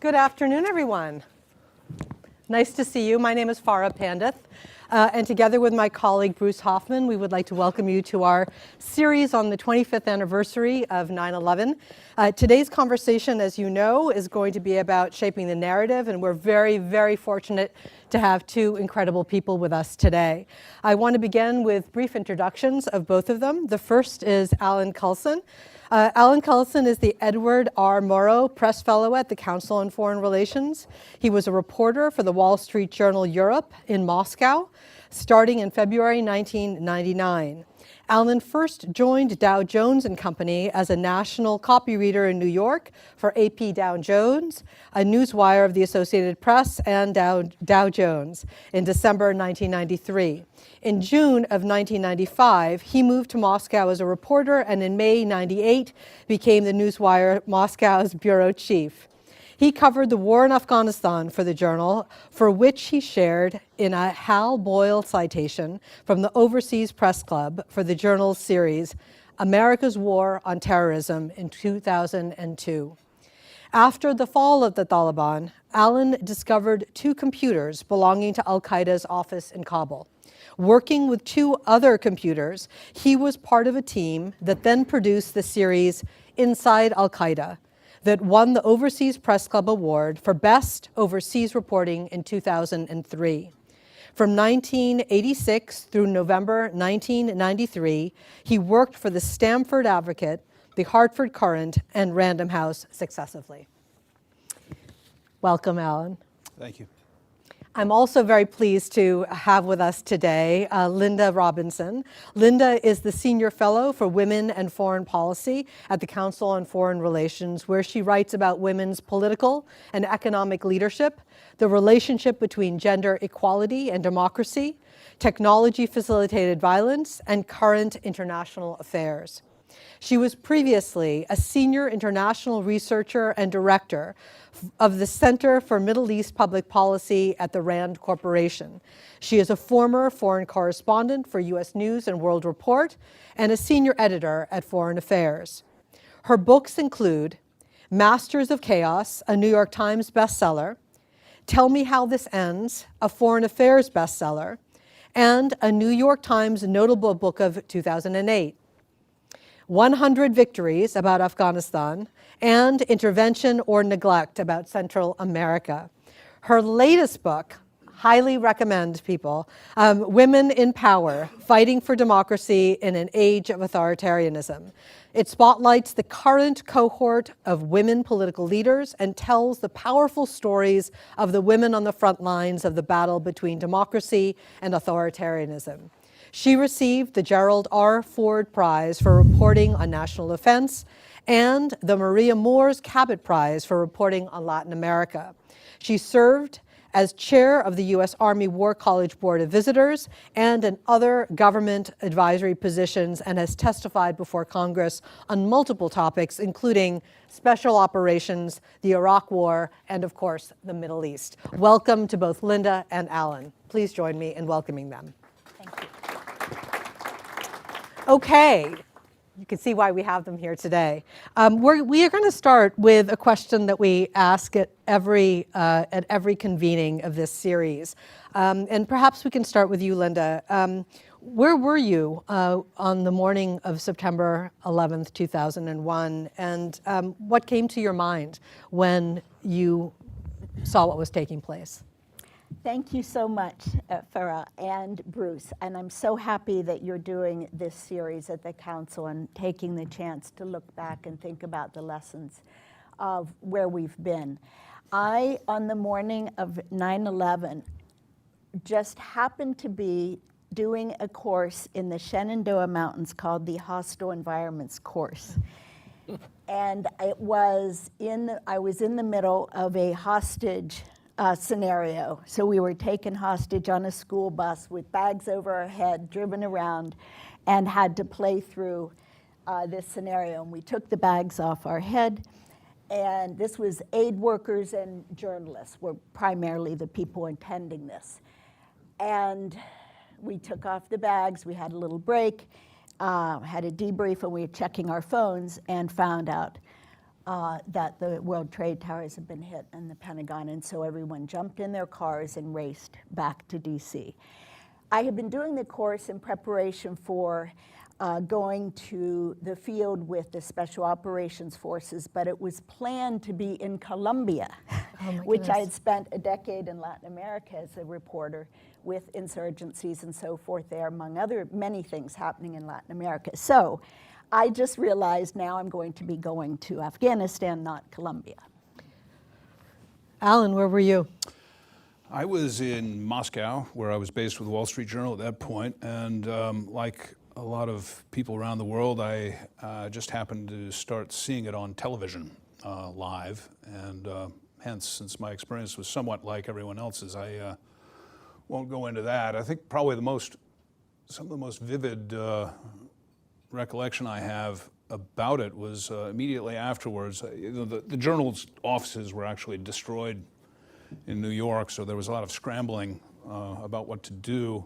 Good afternoon, everyone. Nice to see you. My name is Farah Pandith, and together with my colleague Bruce Hoffman, we would like to welcome you to our series on the 25th anniversary of 9/11. Today's conversation, as you know, is going to be about shaping the narrative, and we're very, very fortunate to have two incredible people with us today. I want to begin with brief introductions of both of them. The first is Alan Cullson. Alan Cullson is the Edward R. Murrow Press Fellow at the Council on Foreign Relations. He was a reporter for the Wall Street Journal Europe in Moscow, starting in February 1999. Alan first joined Dow Jones and Company as a national copy reader in New York for AP Dow Jones, a newswire of the Associated Press, and Dow Jones in December 1993. In June of 1995, he moved to Moscow as a reporter, and in May '98 became the newswire Moscow's bureau chief. He covered the war in Afghanistan for the Journal, for which he shared in a Hal Boyle citation from the Overseas Press Club for the Journal's series, America's War on Terrorism in 2002. After the fall of the Taliban, Alan discovered two computers belonging to Al-Qaeda's office in Kabul. Working with two other computers, he was part of a team that then produced the series Inside Al-Qaeda, that won the Overseas Press Club Award for Best Overseas Reporting in 2003. From 1986 through November 1993, he worked for the Stamford Advocate, the Hartford Courant, and Random House successively. Welcome, Alan. Thank you. I'm also very pleased to have with us today Linda Robinson. Linda is the Senior Fellow for Women and Foreign Policy at the Council on Foreign Relations, where she writes about women's political and economic leadership, the relationship between gender equality and democracy, technology-facilitated violence, and current international affairs. She was previously a senior international researcher and director of the Center for Middle East Public Policy at the RAND Corporation. She is a former foreign correspondent for U.S. News and World Report and a senior editor at Foreign Affairs. Her books include Masters of Chaos, a New York Times bestseller, Tell Me How This Ends, a Foreign Affairs bestseller, and a New York Times notable book of 2008. 100 Victories about Afghanistan, and Intervention or Neglect about Central America. Her latest book, highly recommend people, Women in Power, Fighting for Democracy in an Age of Authoritarianism. It spotlights the current cohort of women political leaders and tells the powerful stories of the women on the front lines of the battle between democracy and authoritarianism. She received the Gerald R. Ford Prize for reporting on national defense and the Maria Moores Cabot Prize for reporting on Latin America. She served as chair of the U.S. Army War College Board of Visitors and in other government advisory positions, and has testified before Congress on multiple topics, including special operations, the Iraq War, and of course, the Middle East. Welcome to both Linda and Alan. Please join me in welcoming them. Thank you. Okay, you can see why we have them here today. We are going to start with a question that we ask at every convening of this series. And perhaps we can start with you, Linda. Where were you on the morning of September 11th, 2001? And what came to your mind when you saw what was taking place? Thank you so much, Farah and Bruce. And I'm so happy that you're doing this series at the Council and taking the chance to look back and think about the lessons of where we've been. I, on the morning of 9/11, just happened to be doing a course in the Shenandoah Mountains called the Hostile Environments course. And I was in the middle of a hostage scenario. So we were taken hostage on a school bus with bags over our head, driven around, and had to play through this scenario. And we took the bags off our head, and this was aid workers and journalists were primarily the people attending this. And we took off the bags, we had a little break, had a debrief, and we were checking our phones and found out that the World Trade Towers had been hit in the Pentagon, and so everyone jumped in their cars and raced back to DC. I had been doing the course in preparation for going to the field with the Special Operations Forces, but it was planned to be in Colombia, which I had spent a decade in Latin America as a reporter with insurgencies and so forth there, among other many things happening in Latin America. So I just realized now I'm going to be going to Afghanistan, not Colombia. Alan, where were you? I was in Moscow, where I was based with the Wall Street Journal at that point, and like a lot of people around the world, I just happened to start seeing it on television live, and hence, since my experience was somewhat like everyone else's, I won't go into that. I think probably some of the most vivid recollection I have about it was immediately afterwards. The Journal's offices were actually destroyed in New York, so there was a lot of scrambling about what to do.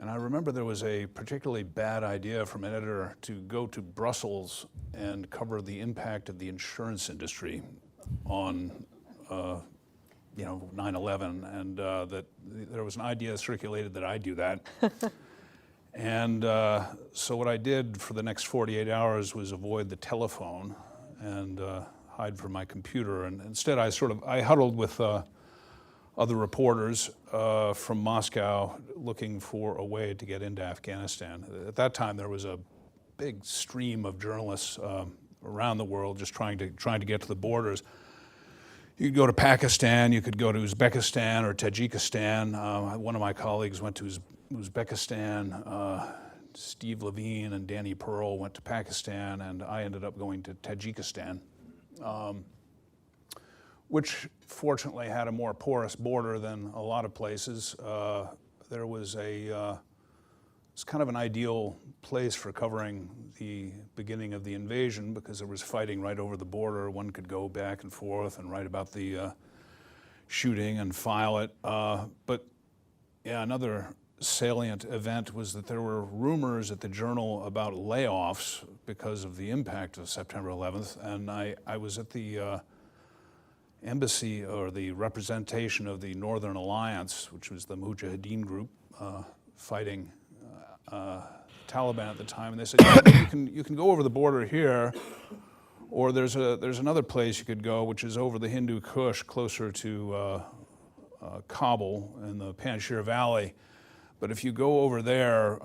And I remember there was a particularly bad idea from an editor to go to Brussels and cover the impact of the insurance industry on 9/11, and that there was an idea circulated that I do that. And so what I did for the next 48 hours was avoid the telephone and hide from my computer. And instead I huddled with other reporters from Moscow looking for a way to get into Afghanistan. At that time, there was a big stream of journalists around the world just trying to get to the borders. You could go to Pakistan, you could go to Uzbekistan or Tajikistan. One of my colleagues went to Uzbekistan. Steve Levine and Danny Pearl went to Pakistan, and I ended up going to Tajikistan, which fortunately had a more porous border than a lot of places. There was it's kind of an ideal place for covering the beginning of the invasion because there was fighting right over the border. One could go back and forth and write about the shooting and file it. But yeah, another salient event was that there were rumors at the Journal about layoffs because of the impact of September 11th. And I was at the embassy, or the representation of the Northern Alliance, which was the Mujahideen group fighting Taliban at the time, and they said, you can go over the border here, or there's another place you could go, which is over the Hindu Kush, closer to Kabul in the Panjshir Valley. But if you go over there,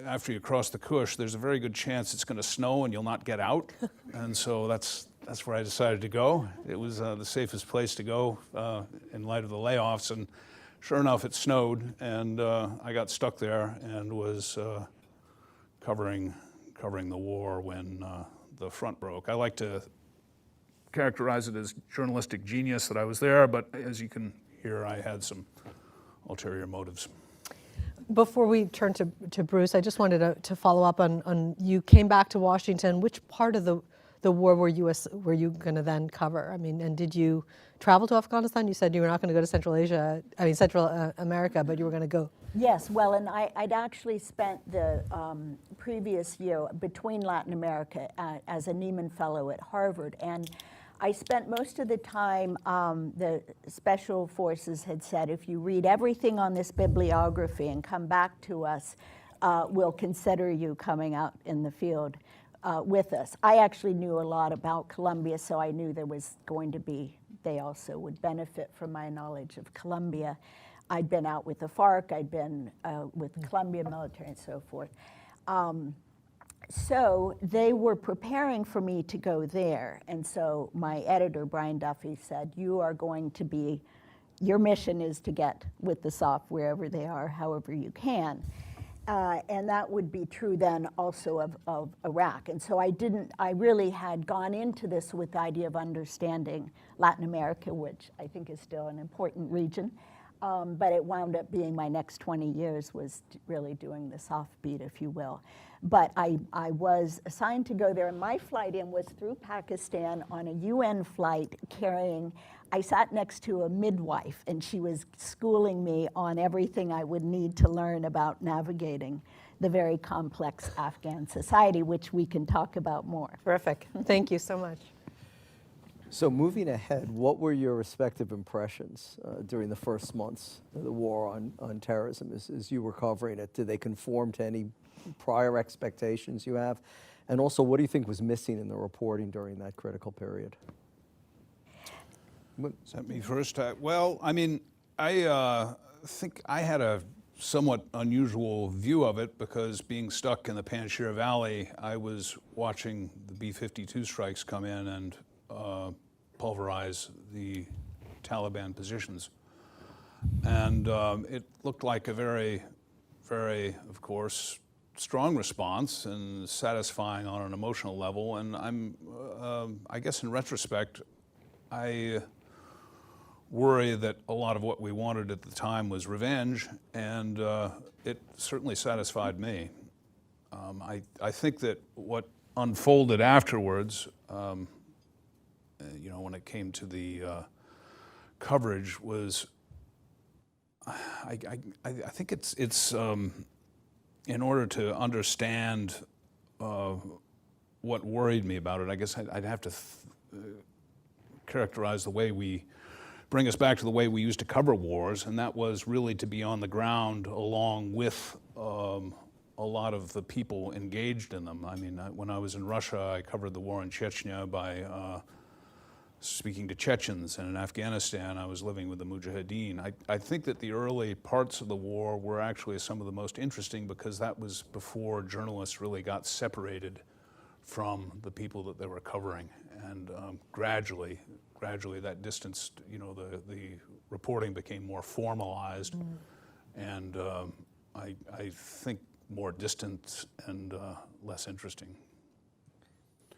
after you cross the Kush, there's a very good chance it's going to snow and you'll not get out. And so that's where I decided to go. It was the safest place to go in light of the layoffs. And sure enough, it snowed, and I got stuck there and was covering the war when the front broke. I like to characterize it as journalistic genius that I was there, but as you can hear, I had some ulterior motives. Before we turn to Bruce, I just wanted to follow up on you came back to Washington. Which part of the war were you going to then cover? I mean, and did you travel to Afghanistan? You said you were not going to go to Central America, but you were going to go. Yes, well, and I'd actually spent the previous year between Latin America as a Nieman Fellow at Harvard, and I spent most of the time, the Special Forces had said, if you read everything on this bibliography and come back to us, we'll consider you coming out in the field with us. I actually knew a lot about Colombia, so I knew there was going to be, they also would benefit from my knowledge of Colombia. I'd been out with the FARC, I'd been with the Colombian military and so forth. So they were preparing for me to go there. And so my editor, Brian Duffy, said, your mission is to get with the SOF wherever they are, however you can. And that would be true then also of Iraq. And so I really had gone into this with the idea of understanding Latin America, which I think is still an important region. But it wound up being my next 20 years was really doing the soft beat, if you will. But I was assigned to go there, and my flight in was through Pakistan on a UN flight I sat next to a midwife, and she was schooling me on everything I would need to learn about navigating the very complex Afghan society, which we can talk about more. Terrific. Thank you so much. So moving ahead, what were your respective impressions during the first months of the war on terrorism as you were covering it? Did they conform to any prior expectations you have? And also, what do you think was missing in the reporting during that critical period? Is that me first? Well, I mean, I think I had a somewhat unusual view of it because being stuck in the Panjshir Valley, I was watching the B-52 strikes come in and pulverize the Taliban positions. And it looked like a very, very, of course, strong response and satisfying on an emotional level. And I guess in retrospect, I worry that a lot of what we wanted at the time was revenge, and it certainly satisfied me. I think that what unfolded afterwards, when it came to the coverage, was I think it's in order to understand what worried me about it, I guess I'd have to characterize the way bring us back to the way we used to cover wars, and that was really to be on the ground along with a lot of the people engaged in them. I mean, when I was in Russia, I covered the war in Chechnya by speaking to Chechens, and in Afghanistan, I was living with the Mujahideen. I think that the early parts of the war were actually some of the most interesting because that was before journalists really got separated from the people that they were covering, and gradually that distance, the reporting became more formalized, and I think more distant and less interesting.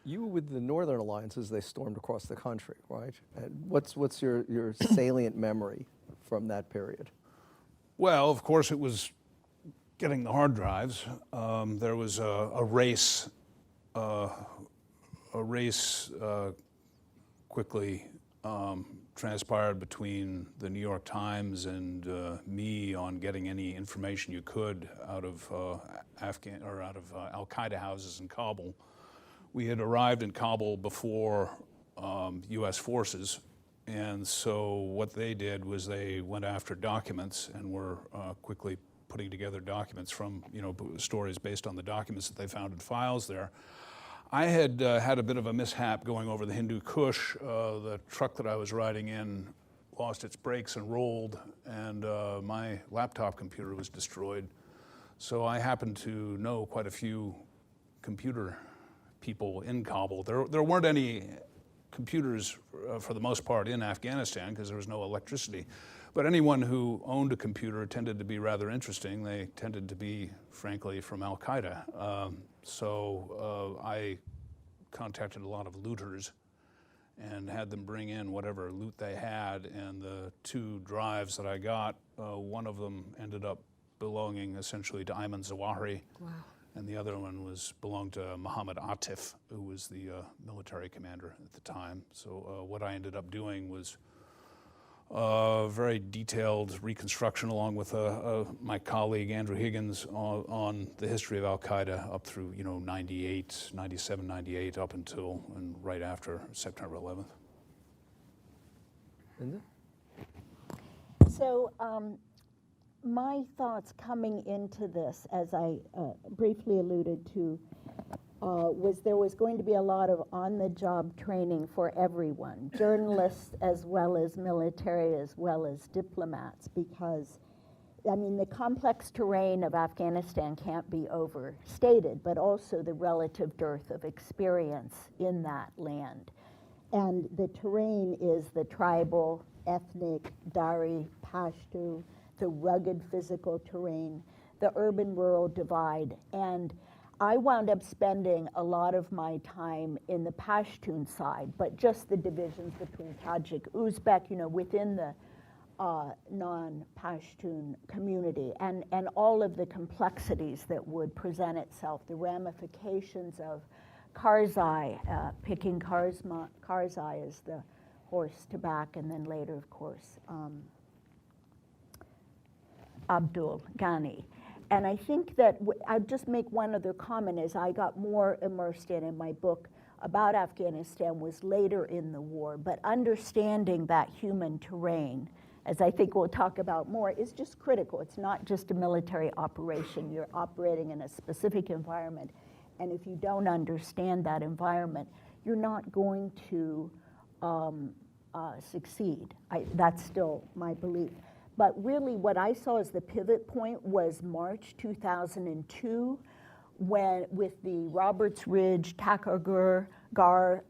You were with the Northern Alliance as they stormed across the country, right? And what's your salient memory from that period? Well, of course, it was getting the hard drives. There was a race quickly transpired between the New York Times and me on getting any information you could out of Al-Qaeda houses in Kabul. We had arrived in Kabul before U.S. forces, and so what they did was they went after documents and were quickly putting together documents from, stories based on the documents that they found in files there. I had had a bit of a mishap going over the Hindu Kush. The truck that I was riding in lost its brakes and rolled, and my laptop computer was destroyed. So I happened to know quite a few computer people in Kabul. There weren't any computers for the most part in Afghanistan because there was no electricity. But anyone who owned a computer tended to be rather interesting. They tended to be, frankly, from Al-Qaeda. So I contacted a lot of looters and had them bring in whatever loot they had. And the 2 drives that I got, one of them ended up belonging essentially to Ayman Zawahiri. Wow. And the other one belonged to Muhammad Atif, who was the military commander at the time. So what I ended up doing was very detailed reconstruction along with my colleague Andrew Higgins on the history of Al-Qaeda up through 97, 98, up until and right after September 11th. Linda? So my thoughts coming into this, as I briefly alluded to, was there was going to be a lot of on-the-job training for everyone, journalists as well as military as well as diplomats, because, I mean, the complex terrain of Afghanistan can't be overstated, but also the relative dearth of experience in that land. And the terrain is the tribal, ethnic, Dari, Pashto, the rugged physical terrain, the urban-rural divide. And I wound up spending a lot of my time in the Pashtun side, but just the divisions between Tajik, Uzbek, within the non-Pashtun community, and all of the complexities that would present itself, the ramifications of Karzai, picking Karzai as the horse to back, and then later, of course, Abdul Ghani. And I think that I'll just make one other comment as I got more immersed in my book about Afghanistan was later in the war, but understanding that human terrain, as I think we'll talk about more, is just critical. It's not just a military operation. You're operating in a specific environment, and if you don't understand that environment, you're not going to succeed. That's still my belief. But really what I saw as the pivot point was March 2002, when with the Roberts Ridge Takur Gar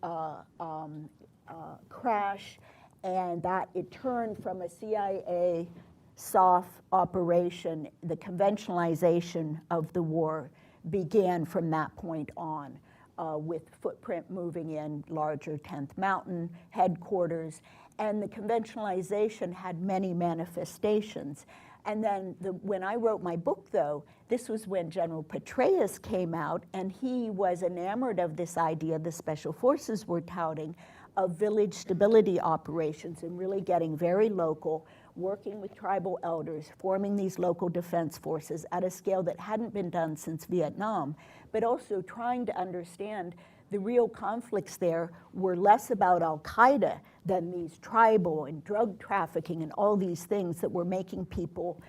crash, and that it turned from a CIA SOF operation, the conventionalization of the war began from that point on, with Footprint moving in, larger 10th Mountain headquarters, and the conventionalization had many manifestations. And then when I wrote my book, though, this was when General Petraeus came out, and he was enamored of this idea the special forces were touting of village stability operations and really getting very local, working with tribal elders, forming these local defense forces at a scale that hadn't been done since Vietnam, but also trying to understand the real conflicts there were less about Al-Qaeda than these tribal and drug trafficking and all these things that were making people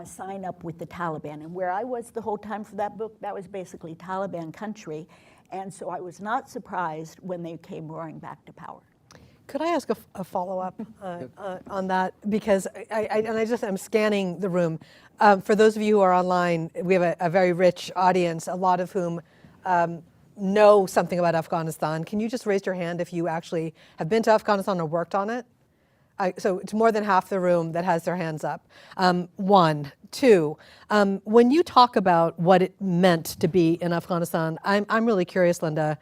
sign up with the Taliban. And where I was the whole time for that book, that was basically Taliban country. And so I was not surprised when they came roaring back to power. Could I ask a follow-up on that? Because I'm scanning the room. For those of you who are online, we have a very rich audience, a lot of whom know something about Afghanistan. Can you just raise your hand if you actually have been to Afghanistan or worked on it? So it's more than half the room that has their hands up. One. Two, when you talk about what it meant to be in Afghanistan, I'm really curious, Linda,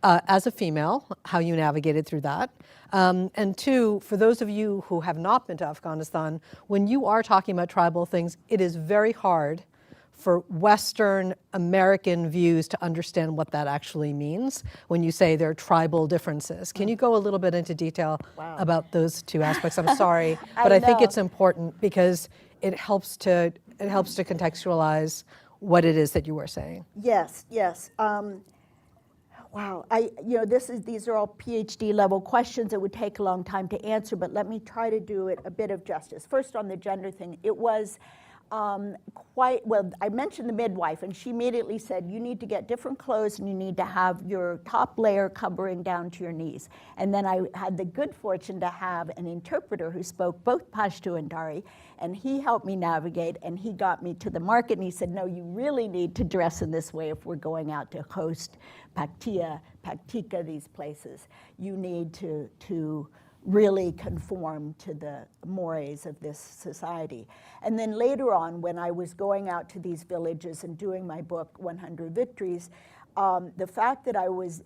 as a female, how you navigated through that. And two, for those of you who have not been to Afghanistan, when you are talking about tribal things, it is very hard for Western American views to understand what that actually means when you say there are tribal differences. Can you go a little bit into detail about those two aspects? I'm sorry, but I think it's important because it helps to contextualize what it is that you were saying. Yes, yes. Wow, these are all PhD level questions that would take a long time to answer, but let me try to do it a bit of justice. First, on the gender thing, it was I mentioned the midwife, and she immediately said, you need to get different clothes and you need to have your top layer covering down to your knees. And then I had the good fortune to have an interpreter who spoke both Pashto and Dari, and he helped me navigate, and he got me to the market, and he said, no, you really need to dress in this way if we're going out to host Paktika, these places. You need to really conform to the mores of this society. And then later on, when I was going out to these villages and doing my book, 100 Victories, the fact that I was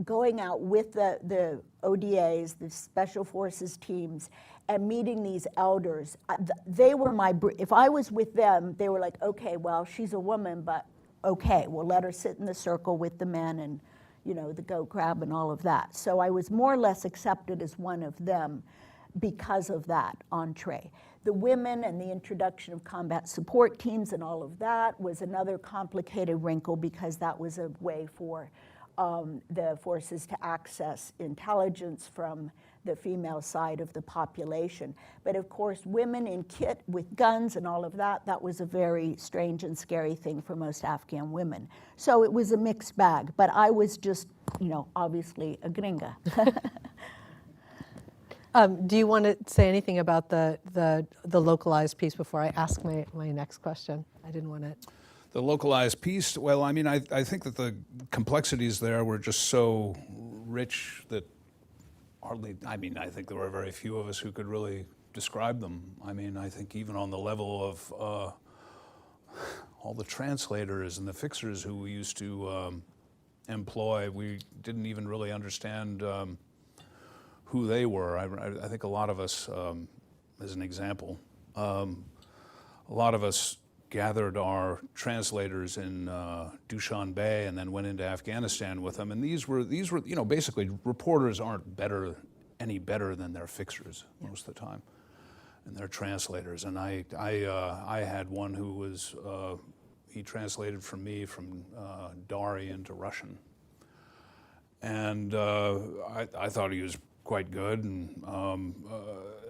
going out with the ODAs, the Special Forces teams, and meeting these elders, they were if I was with them, they were like, okay, well, she's a woman, but okay, we'll let her sit in the circle with the men and the goat crab and all of that. So I was more or less accepted as one of them because of that entree. The women and the introduction of combat support teams and all of that was another complicated wrinkle because that was a way for the forces to access intelligence from the female side of the population. But of course, women in kit with guns and all of that, that was a very strange and scary thing for most Afghan women. So it was a mixed bag, but I was just, obviously a gringa. Do you want to say anything about the localized piece before I ask my next question? I didn't want to. The localized piece, well, I mean, I think that the complexities there were just so rich that I think there were very few of us who could really describe them. I mean, I think even on the level of all the translators and the fixers who we used to employ, we didn't even really understand who they were. I think a lot of us, as an example, a lot of us gathered our translators in Dushanbe and then went into Afghanistan with them. And these were basically reporters aren't any better than their fixers most of the time, and their translators. And I had one who was he translated for me from Dari into Russian. and I thought he was quite good, and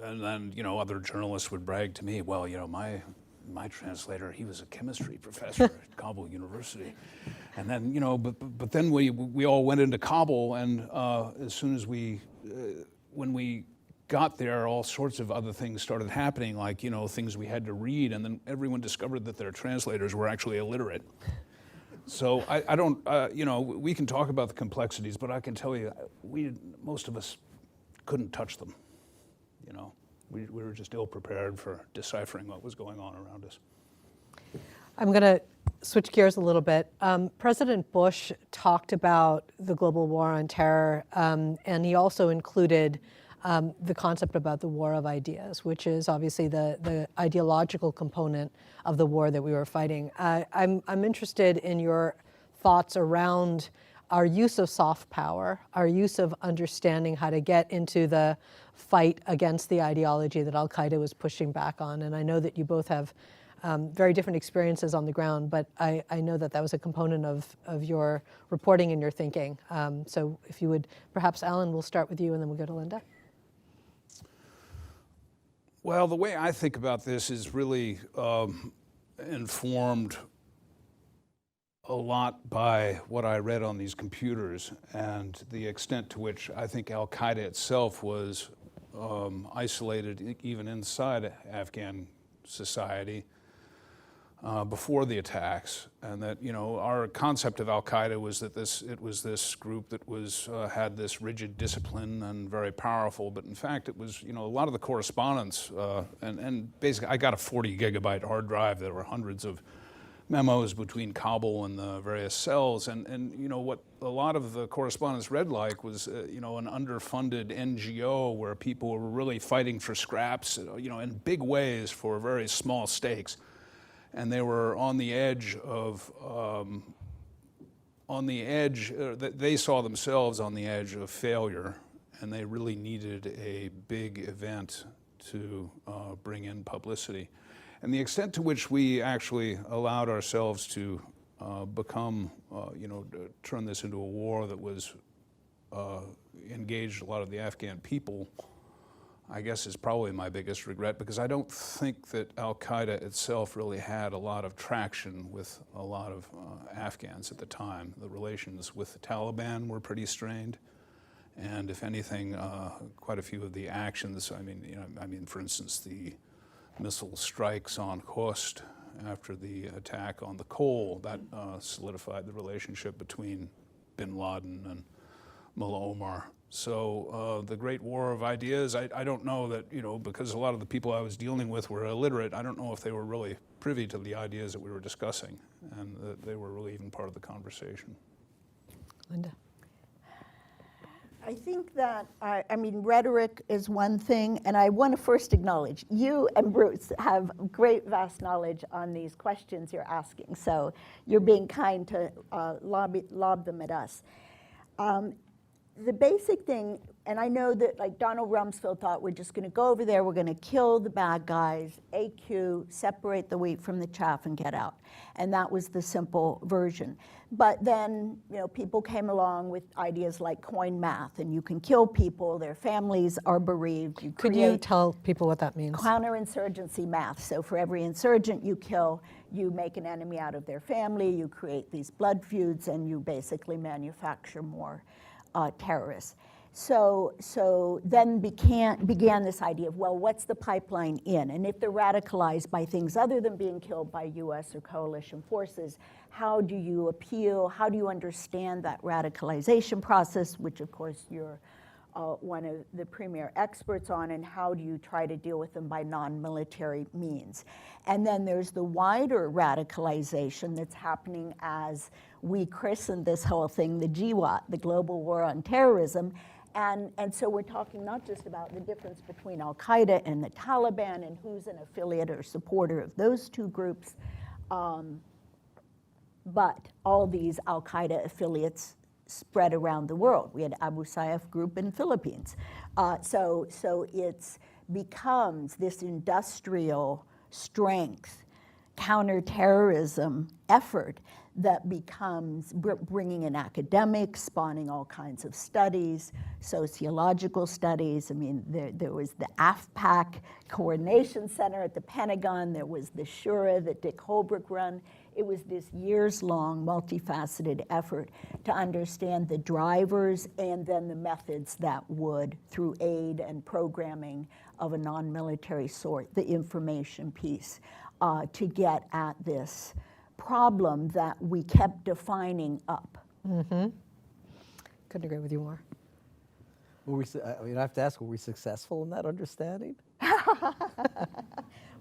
then other journalists would brag to me, well, my translator, he was a chemistry professor at Kabul University, and then but then we all went into Kabul, and as soon as when we got there, all sorts of other things started happening, like things we had to read, and then everyone discovered that their translators were actually illiterate. So I don't, we can talk about the complexities, but I can tell you, most of us couldn't touch them. We were just ill prepared for deciphering what was going on around us. I'm going to switch gears a little bit. President Bush talked about the global war on terror, and he also included the concept about the war of ideas, which is obviously the ideological component of the war that we were fighting. I'm interested in your thoughts around our use of soft power, our use of understanding how to get into the fight against the ideology that Al-Qaeda was pushing back on. And I know that you both have very different experiences on the ground, but I know that was a component of your reporting and your thinking. So if you would, perhaps Alan, we'll start with you and then we'll go to Linda. Well, the way I think about this is really informed a lot by what I read on these computers and the extent to which I think Al-Qaeda itself was isolated even inside Afghan society before the attacks, and that our concept of Al-Qaeda was that it was this group that was had this rigid discipline and very powerful, but in fact it was a lot of the correspondence and basically I got a 40 gigabyte hard drive. There were hundreds of memos between Kabul and the various cells, and what a lot of the correspondence read like was an underfunded NGO where people were really fighting for scraps in big ways for very small stakes. And they were on the edge of, they saw themselves on the edge of failure, and they really needed a big event to bring in publicity. And the extent to which we actually allowed ourselves to become, turn this into a war that was engaged a lot of the Afghan people, I guess is probably my biggest regret, because I don't think that Al-Qaeda itself really had a lot of traction with a lot of Afghans at the time. The relations with the Taliban were pretty strained, and if anything, quite a few of the actions, for instance, the missile strikes on Khost after the attack on the Cole, that solidified the relationship between bin Laden and Mullah Omar. So the Great War of Ideas, I don't know that, because a lot of the people I was dealing with were illiterate, I don't know if they were really privy to the ideas that we were discussing, and that they were really even part of the conversation. Linda. I think that, rhetoric is one thing, and I want to first acknowledge you and Bruce have great, vast knowledge on these questions you're asking, so you're being kind to lob them at us. The basic thing, and I know that like Donald Rumsfeld thought we're just going to go over there, we're going to kill the bad guys, AQ, separate the wheat from the chaff and get out. And that was the simple version. But then, people came along with ideas like coin math, and you can kill people, their families are bereaved. Could you tell people what that means? Counterinsurgency math. So for every insurgent you kill, you make an enemy out of their family, you create these blood feuds, and you basically manufacture more terrorists. So then began this idea of, well, what's the pipeline in? And if they're radicalized by things other than being killed by US or coalition forces, how do you appeal? How do you understand that radicalization process, which of course you're one of the premier experts on, and how do you try to deal with them by non-military means? And then there's the wider radicalization that's happening as we christened this whole thing the GWAT, the Global War on Terrorism. And so we're talking not just about the difference between Al-Qaeda and the Taliban and who's an affiliate or supporter of those two groups, but all these Al-Qaeda affiliates spread around the world. We had Abu Sayyaf group in Philippines. So it becomes this industrial strength counterterrorism effort that becomes bringing in academics, spawning all kinds of studies, sociological studies. I mean, there was the AFPAC Coordination Center at the Pentagon. There was the Shura that Dick Holbrooke run. It was this years-long, multifaceted effort to understand the drivers and then the methods that would, through aid and programming of a non-military sort, the information piece, to get at this problem that we kept defining up. Couldn't agree with you more. I mean, I have to ask, were we successful in that understanding?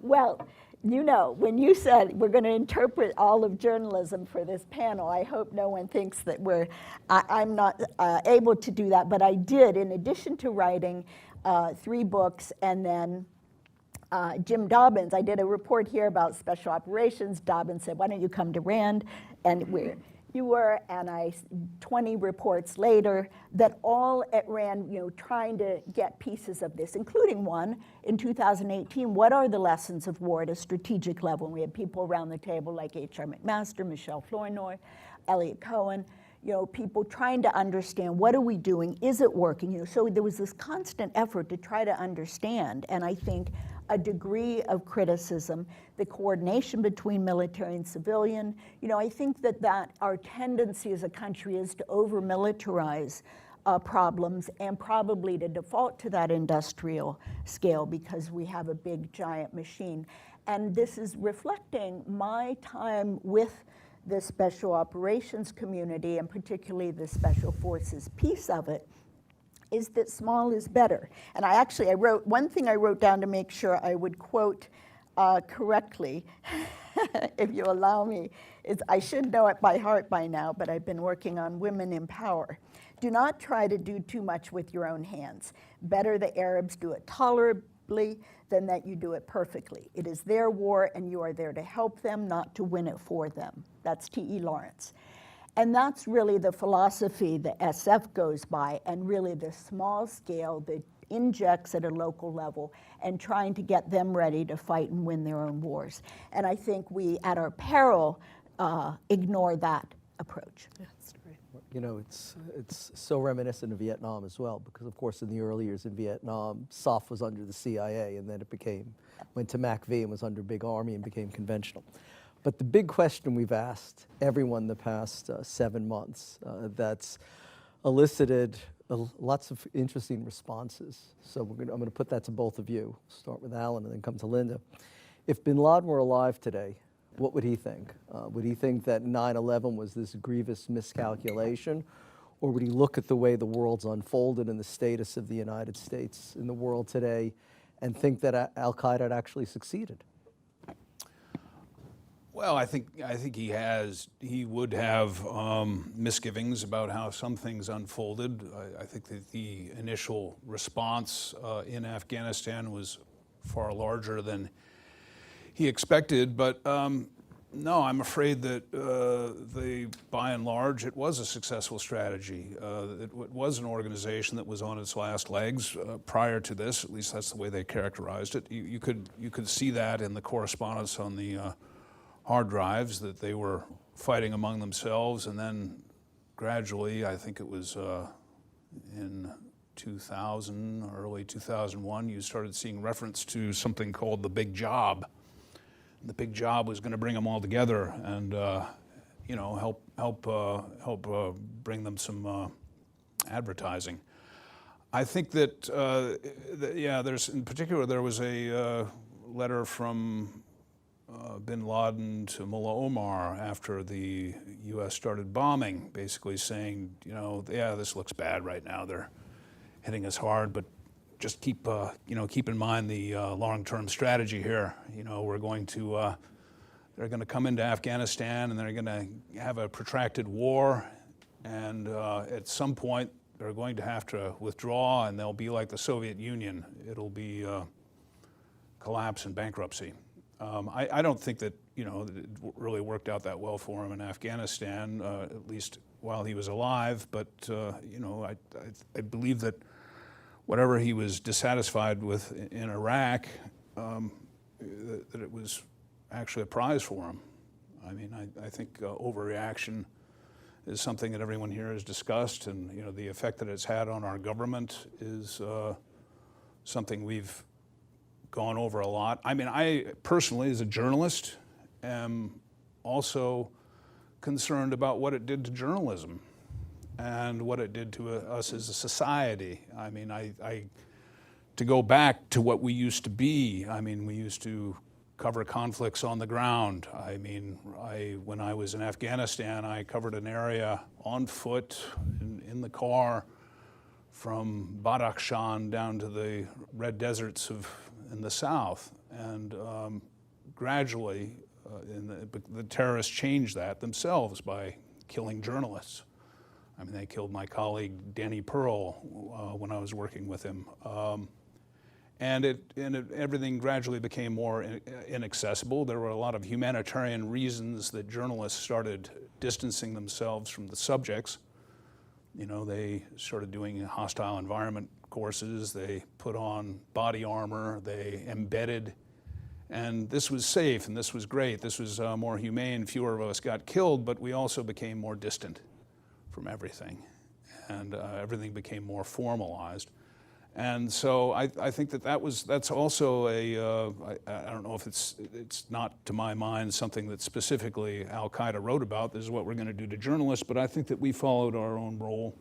Well, you know, when you said we're going to interpret all of journalism for this panel, I hope no one thinks that I'm not able to do that, but I did, in addition to writing 3 books, and then Jim Dobbins, I did a report here about special operations. Dobbins said, why don't you come to RAND? And you were, and 20 reports later, that all at RAND, you know, trying to get pieces of this, including one in 2018, what are the lessons of war at a strategic level? And we had people around the table like H.R. McMaster, Michelle Flournoy, Elliot Cohen, you know, people trying to understand, what are we doing? Is it working? You know, so there was this constant effort to try to understand, and I think a degree of criticism, the coordination between military and civilian. You know, I think that our tendency as a country is to over-militarize problems and probably to default to that industrial scale because we have a big, giant machine. And this is reflecting my time with the special operations community, and particularly the special forces piece of it, is that small is better. And I wrote, one thing I wrote down to make sure I would quote correctly, if you allow me, is I should know it by heart by now, but I've been working on women in power. Do not try to do too much with your own hands. Better the Arabs do it tolerably than that you do it perfectly. It is their war and you are there to help them, not to win it for them. That's T.E. Lawrence. And that's really the philosophy the SF goes by, and really the small scale that injects at a local level and trying to get them ready to fight and win their own wars. And I think we, at our peril, ignore that approach. That's great. You know, it's so reminiscent of Vietnam as well, because of course in the early years in Vietnam, SOF was under the CIA, and then it went to MACV and was under Big Army and became conventional. But the big question we've asked everyone the past 7 months that's elicited lots of interesting responses. So I'm going to put that to both of you. Start with Alan and then come to Linda. If bin Laden were alive today, what would he think? Would he think that 9/11 was this grievous miscalculation? Or would he look at the way the world's unfolded and the status of the United States in the world today and think that al-Qaeda had actually succeeded? Well, I think he would have misgivings about how some things unfolded. I think that the initial response in Afghanistan was far larger than he expected, but no, I'm afraid that by and large, it was a successful strategy. It was an organization that was on its last legs prior to this. At least that's the way they characterized it. You could see that in the correspondence on the hard drives, that they were fighting among themselves, and then gradually, I think it was in 2000, early 2001, you started seeing reference to something called the Big Job. The Big Job was going to bring them all together and you know, help bring them some advertising. I think that yeah, in particular there was a letter from bin Laden to Mullah Omar after the U.S. started bombing, basically saying, you know, yeah, this looks bad right now. They're hitting us hard, but just keep in mind the long-term strategy here. You know, they're going to come into Afghanistan and they're going to have a protracted war, and at some point they're going to have to withdraw, and they'll be like the Soviet Union. It'll be collapse and bankruptcy. I don't think that, you know, it really worked out that well for him in Afghanistan, at least while he was alive. But you know, I believe that whatever he was dissatisfied with in Iraq, that it was actually a prize for him. I mean, I think overreaction is something that everyone here has discussed, and the effect that it's had on our government is something we've gone over a lot. I mean, I personally, as a journalist, am also concerned about what it did to journalism and what it did to us as a society. I mean, to go back to what we used to be, I mean, we used to cover conflicts on the ground. I mean, when I was in Afghanistan, I covered an area on foot, in the car, from Badakhshan down to the red deserts in the south. And gradually, the terrorists changed that themselves by killing journalists. I mean, they killed my colleague Danny Pearl when I was working with him. And everything gradually became more inaccessible. There were a lot of humanitarian reasons that journalists started distancing themselves from the subjects. They started doing hostile environment courses, they put on body armor, they embedded, and this was safe and this was great. This was more humane, fewer of us got killed, but we also became more distant from everything, and everything became more formalized. And so I think that's also I don't know if it's not, to my mind, something that specifically Al-Qaeda wrote about. This is what we're going to do to journalists, but I think that we followed our own role,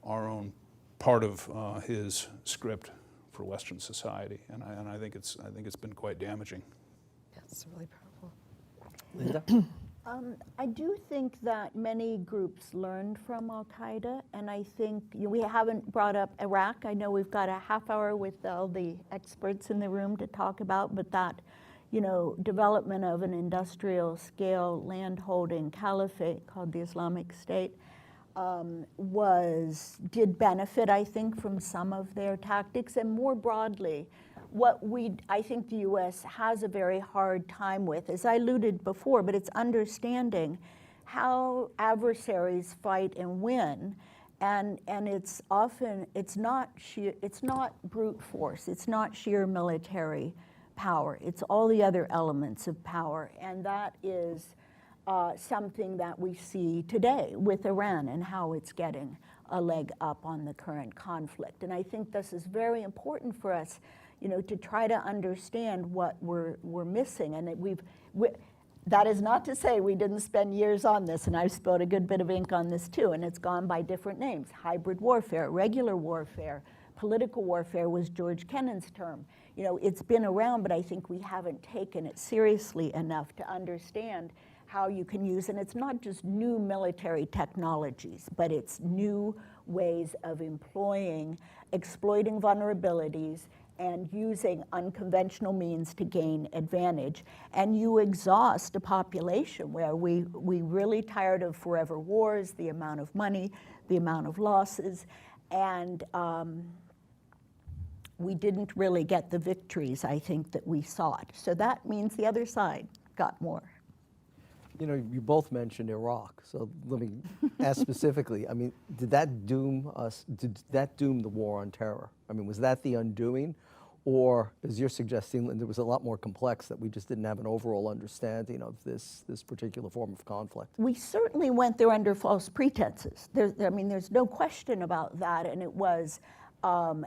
our own part of his script for Western society, and I think it's been quite damaging. Yes, really powerful. Linda? I do think that many groups learned from Al-Qaeda, and I think we haven't brought up Iraq. I know we've got a half hour with all the experts in the room to talk about, but that, development of an industrial scale landholding caliphate called the Islamic State did benefit, I think, from some of their tactics, and more broadly, I think the U.S. has a very hard time with, as I alluded before, but it's understanding how adversaries fight and win, and it's not brute force, it's not sheer military power, it's all the other elements of power, and that is something that we see today with Iran and how it's getting a leg up on the current conflict. And I think this is very important for us, to try to understand what we're missing. And that is not to say we didn't spend years on this, and I've spilled a good bit of ink on this too, and it's gone by different names. Hybrid warfare, regular warfare, political warfare was George Kennan's term. It's been around, but I think we haven't taken it seriously enough to understand how you can use, and it's not just new military technologies, but it's new ways of exploiting vulnerabilities, and using unconventional means to gain advantage. And you exhaust a population where we really tired of forever wars, the amount of money, the amount of losses, and we didn't really get the victories, I think, that we sought. So that means the other side got more. You both mentioned Iraq, so let me ask specifically, I mean, did that doom us, did that doom the war on terror? I mean, was that the undoing? Or, as you're suggesting, Linda, it was a lot more complex, that we just didn't have an overall understanding of this particular form of conflict? We certainly went there under false pretenses. There's no question about that, and it was,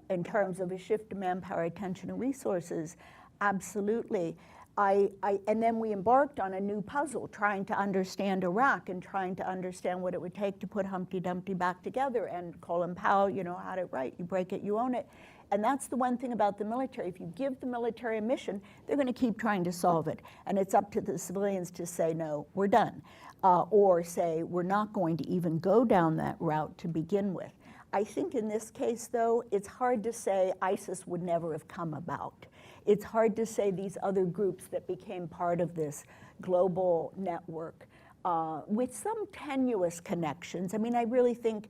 in terms of a shift to manpower, attention, and resources, absolutely. And then we embarked on a new puzzle, trying to understand Iraq and trying to understand what it would take to put Humpty Dumpty back together. And Colin Powell, had it right. You break it, you own it. And that's the one thing about the military. If you give the military a mission, they're going to keep trying to solve it. And it's up to the civilians to say, no, we're done. Or say, we're not going to even go down that route to begin with. I think in this case, though, it's hard to say ISIS would never have come about. It's hard to say these other groups that became part of this global network with some tenuous connections. I mean, I really think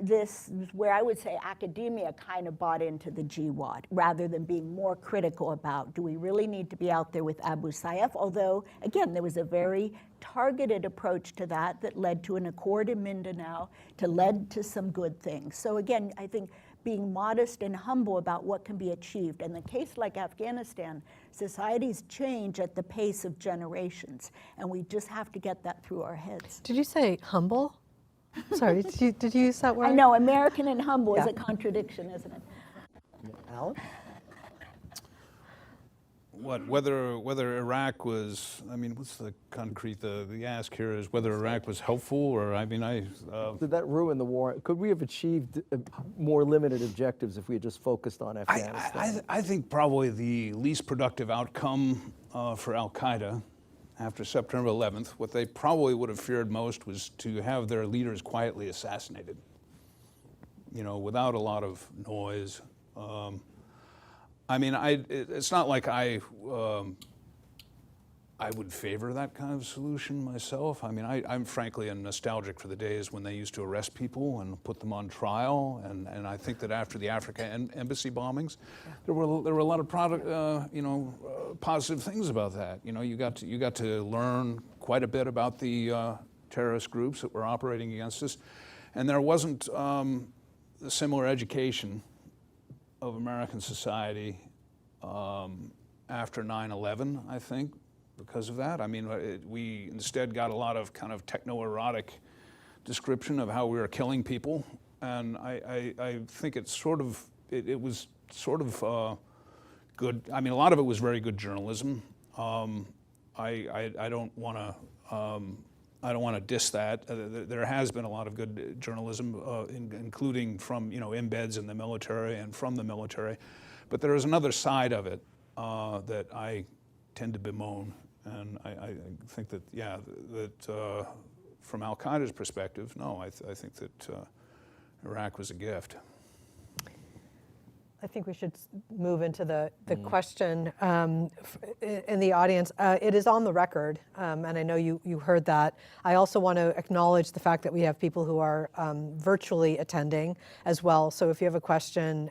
this is where I would say academia kind of bought into the GWAT rather than being more critical about, do we really need to be out there with Abu Sayyaf? Although, again, there was a very targeted approach to that led to an accord in Mindanao, led to some good things. So again, I think being modest and humble about what can be achieved. In the case like Afghanistan, societies change at the pace of generations, and we just have to get that through our heads. Did you say humble? Sorry, did you use that word? I know, American and humble is Yeah. a contradiction, isn't it? Alan? Whether Iraq was, I mean, what's the concrete, the ask here is whether Iraq was helpful, or, I mean, Did that ruin the war? Could we have achieved more limited objectives if we had just focused on Afghanistan? I think probably the least productive outcome for Al-Qaeda after September 11th, what they probably would have feared most was to have their leaders quietly assassinated, without a lot of noise. I mean, it's not like I would favor that kind of solution myself. I mean, I'm frankly nostalgic for the days when they used to arrest people and put them on trial. And I think that after the Africa embassy bombings, there were a lot of positive things about that. You got to learn quite a bit about the terrorist groups that were operating against us, and there wasn't a similar education of American society after 9/11, I think, because of that. I mean, we instead got a lot of kind of techno-erotic description of how we were killing people, and I think it was sort of good. I mean, a lot of it was very good journalism. I don't want to diss that. There has been a lot of good journalism, including from embeds in the military and from the military, but there is another side of it that I tend to bemoan, and I think that from Al-Qaeda's perspective, no, I think that Iraq was a gift. I think we should move into the question in the audience. It is on the record, and I know you heard that. I also want to acknowledge the fact that we have people who are virtually attending as well. So if you have a question,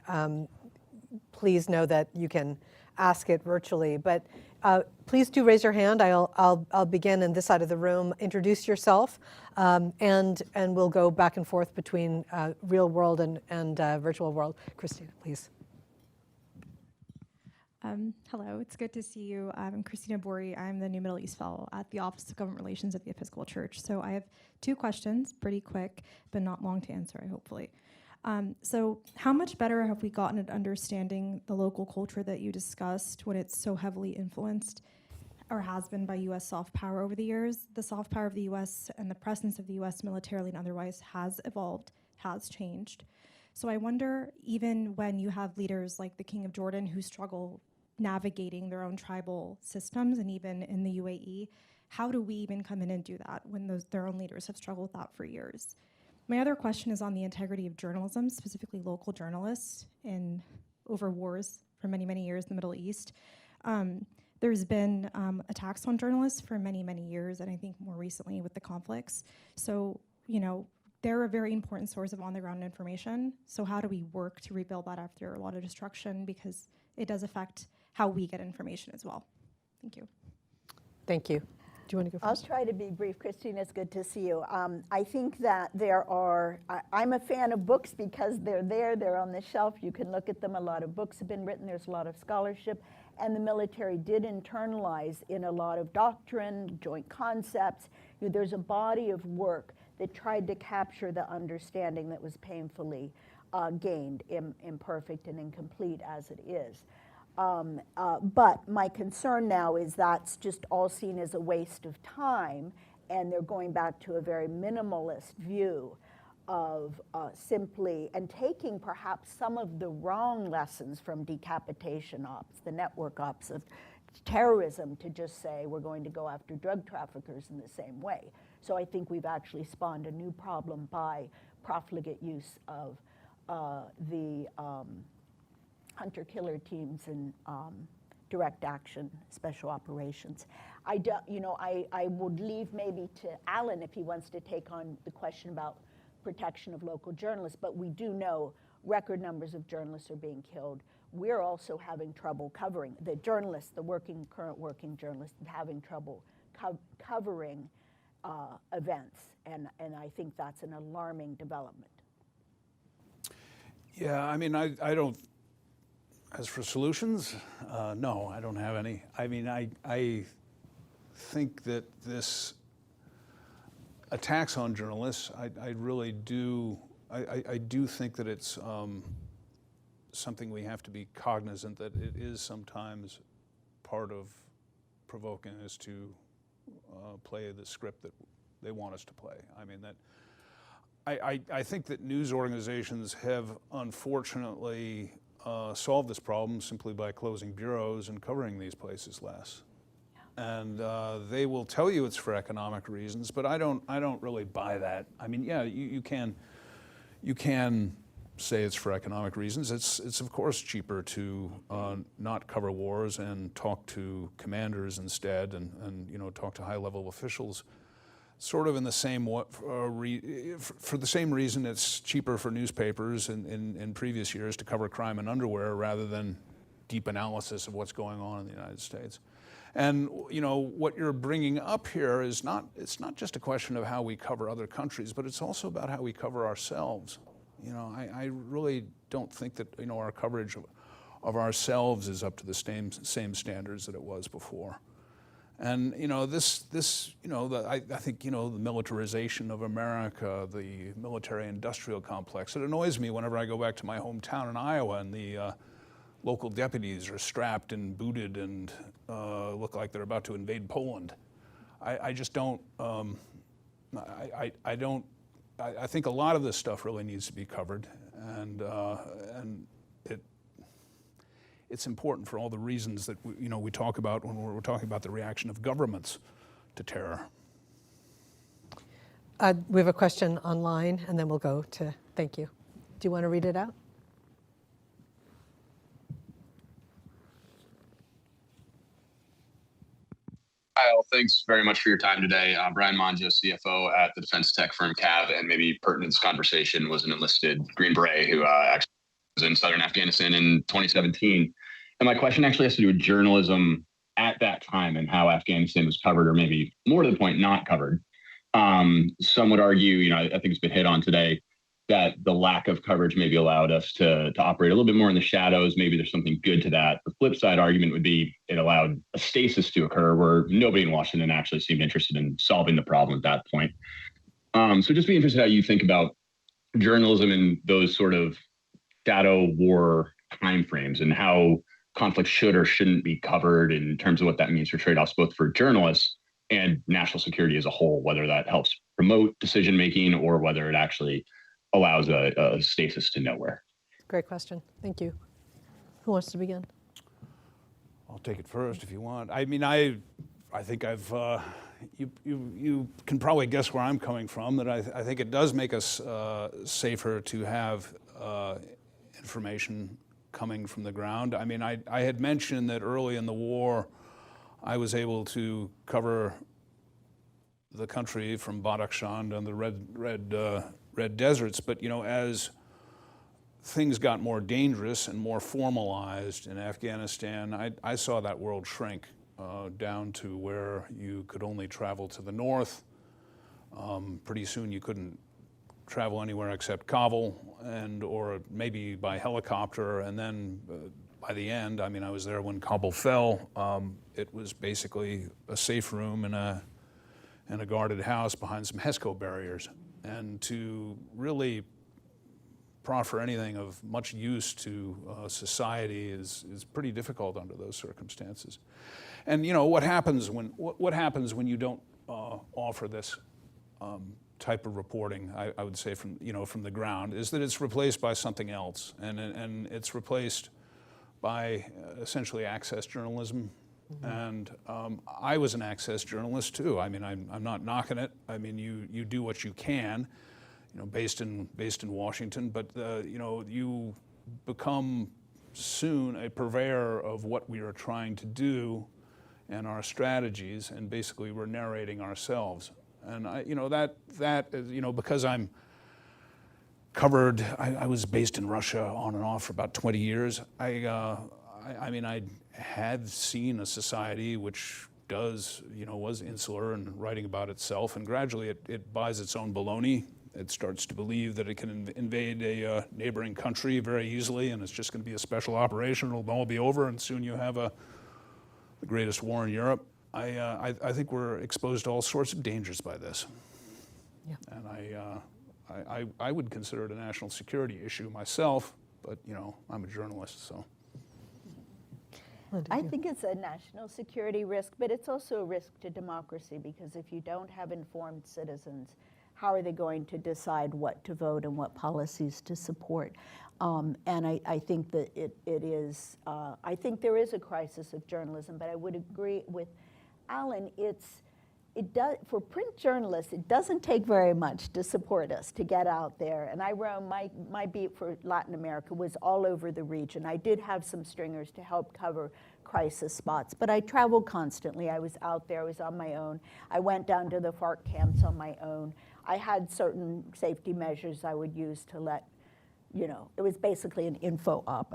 please know that you can ask it virtually. But please do raise your hand. I'll begin in this side of the room. Introduce yourself, and we'll go back and forth between real world and virtual world. Christina, please. Hello, it's good to see you. I'm Christina Bori. I'm the New Middle East Fellow at the Office of Government Relations at the Episcopal Church. So I have 2 questions, pretty quick, but not long to answer, hopefully. So how much better have we gotten at understanding the local culture that you discussed when it's so heavily influenced or has been by U.S. soft power over the years? The soft power of the U.S. and the presence of the U.S. militarily and otherwise has evolved, has changed. So I wonder, even when you have leaders like the King of Jordan who struggle navigating their own tribal systems, and even in the UAE, how do we even come in and do that when their own leaders have struggled with that for years? My other question is on the integrity of journalism, specifically local journalists over wars for many, many years in the Middle East. There's been attacks on journalists for many, many years, and I think more recently with the conflicts. So, they're a very important source of on-the-ground information. So how do we work to rebuild that after a lot of destruction? Because it does affect how we get information as well. Thank you. Thank you. Do you want to go first? I'll try to be brief. Christine, it's good to see you. I think that I'm a fan of books because they're on the shelf. You can look at them. A lot of books have been written. There's a lot of scholarship. And the military did internalize in a lot of doctrine, joint concepts. There's a body of work that tried to capture the understanding that was painfully gained, imperfect and incomplete as it is. But my concern now is that's just all seen as a waste of time, and they're going back to a very minimalist view of simply, and taking perhaps some of the wrong lessons from decapitation ops, the network ops of terrorism, to just say we're going to go after drug traffickers in the same way. So I think we've actually spawned a new problem by profligate use of the hunter-killer teams and direct action, special operations. I would leave maybe to Alan if he wants to take on the question about protection of local journalists, but we do know record numbers of journalists are being killed. We're also having trouble covering, the journalists, the current working journalists, having trouble covering events, and I think that's an alarming development. Yeah, I mean, I don't, as for solutions, no, I don't have any. I mean, I think that this attacks on journalists, I really do, I do think that it's something we have to be cognizant that it is sometimes part of provoking us to play the script that they want us to play. I mean, that I think that news organizations have unfortunately solved this problem simply by closing bureaus and covering these places less. And they will tell you it's for economic reasons, but I don't really buy that. I mean, yeah, you can say it's for economic reasons. It's of course cheaper to not cover wars and talk to commanders instead, and talk to high-level officials. Sort of in the same for the same reason it's cheaper for newspapers in previous years to cover crime and underwear rather than deep analysis of what's going on in the United States. And what you're bringing up here is it's not just a question of how we cover other countries, but it's also about how we cover ourselves. I really don't think that our coverage of ourselves is up to the same standards that it was before. And I think the militarization of America, the military-industrial complex. It annoys me whenever I go back to my hometown in Iowa and the local deputies are strapped and booted and look like they're about to invade Poland. I just don't. I don't. I think a lot of this stuff really needs to be covered, and it's important for all the reasons that we talk about when we're talking about the reaction of governments to terror. We have a question online, and then we'll go to thank you. Do you want to read it out? Hi, all. Thanks very much for your time today. Brian Monjo, CFO at the defense tech firm CAV, and maybe pertinent to this conversation was an enlisted Green Beret who actually was in southern Afghanistan in 2017. And my question actually has to do with journalism at that time and how Afghanistan was covered, or maybe more to the point, not covered. Some would argue, I think it's been hit on today, that the lack of coverage maybe allowed us to operate a little bit more in the shadows. Maybe there's something good to that. The flip side argument would be it allowed a stasis to occur where nobody in Washington actually seemed interested in solving the problem at that point. So just be interested how you think about journalism in those sort of shadow war timeframes and how conflict should or shouldn't be covered in terms of what that means for trade-offs, both for journalists and national security as a whole, whether that helps promote decision-making or whether it actually allows a stasis to nowhere. Great question. Thank you. Who wants to begin? I'll take it first if you want. I mean, I think I've, you can probably guess where I'm coming from, that I think it does make us safer to have information coming from the ground. I mean, I had mentioned that early in the war, I was able to cover the country from Badakhshan and the red deserts, but as things got more dangerous and more formalized in Afghanistan, I saw that world shrink down to where you could only travel to the north. Pretty soon you couldn't travel anywhere except Kabul or maybe by helicopter, and then by the end, I mean, I was there when Kabul fell. It was basically a safe room in a guarded house behind some HESCO barriers. And to really proffer anything of much use to society is pretty difficult under those circumstances. And what happens when you don't offer this type of reporting? I would say from the ground is that it's replaced by something else, and it's replaced by essentially access journalism. Mm-hmm. And I was an access journalist too. I mean, I'm not knocking it. I mean, you do what you can, based in Washington, but you become soon a purveyor of what we are trying to do and our strategies, and basically we're narrating ourselves. And because I'm covered, I was based in Russia on and off for about 20 years. I mean, I had seen a society which was insular and writing about itself, and gradually it buys its own baloney. it starts to believe that it can invade a neighboring country very easily, and it's just going to be a special operation. It'll all be over, and soon you have the greatest war in Europe. I think we're exposed to all sorts of dangers by this. Yeah. And I would consider it a national security issue myself, but I'm a journalist, so. I think it's a national security risk, but it's also a risk to democracy, because if you don't have informed citizens, how are they going to decide what to vote and what policies to support? And I think that it is, I think there is a crisis of journalism, but I would agree with Alan, for print journalists, it doesn't take very much to support us, to get out there. And I roam, my beat for Latin America was all over the region. I did have some stringers to help cover crisis spots, but I traveled constantly. I was out there, I was on my own. I went down to the FARC camps on my own. I had certain safety measures I would use to let, it was basically an info op.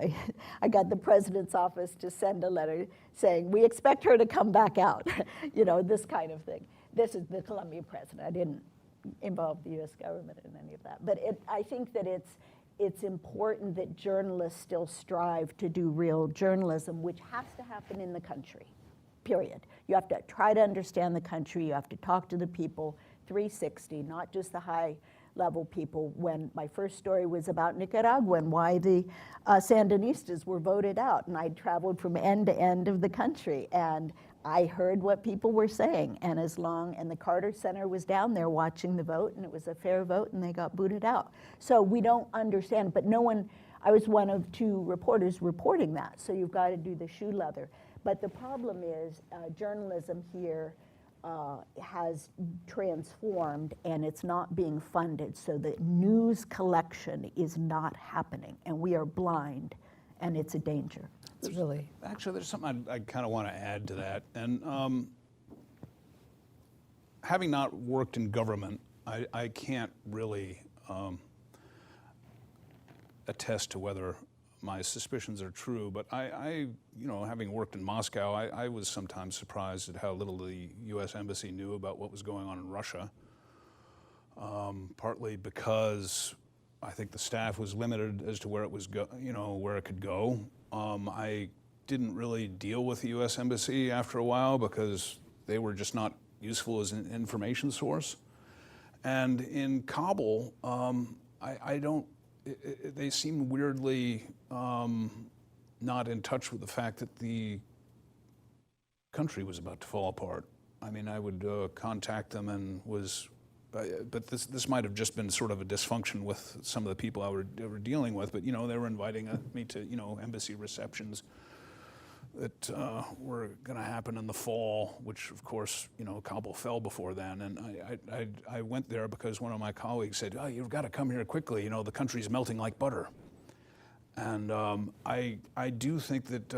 I got the president's office to send a letter saying, we expect her to come back out, this kind of thing. This is the Colombian president. I didn't involve the US government in any of that. But I think that it's important that journalists still strive to do real journalism, which has to happen in the country, period. You have to try to understand the country. You have to talk to the people 360, not just the high level people. When my first story was about Nicaragua and why the Sandinistas were voted out, and I traveled from end to end of the country, and I heard what people were saying, and the Carter Center was down there watching the vote, and it was a fair vote, and they got booted out. So we don't understand, but I was one of 2 reporters reporting that, so you've got to do the shoe leather. But the problem is journalism here has transformed, and it's not being funded, so the news collection is not happening, and we are blind, and it's a danger. It's really. Actually, there's something I kind of want to add to that. And having not worked in government, I can't really attest to whether my suspicions are true, but having worked in Moscow, I was sometimes surprised at how little the U.S. Embassy knew about what was going on in Russia, partly because I think the staff was limited as to where it was where it could go. I didn't really deal with the U.S. Embassy after a while because they were just not useful as an information source. And in Kabul, they seemed weirdly not in touch with the fact that the country was about to fall apart. I mean, I would contact them and but this might have just been sort of a dysfunction with some of the people I were dealing with. But they were inviting me to embassy receptions that were going to happen in the fall, which of course Kabul fell before then. And I went there because one of my colleagues said, "Oh, you've got to come here quickly. The country's melting like butter." And I do think that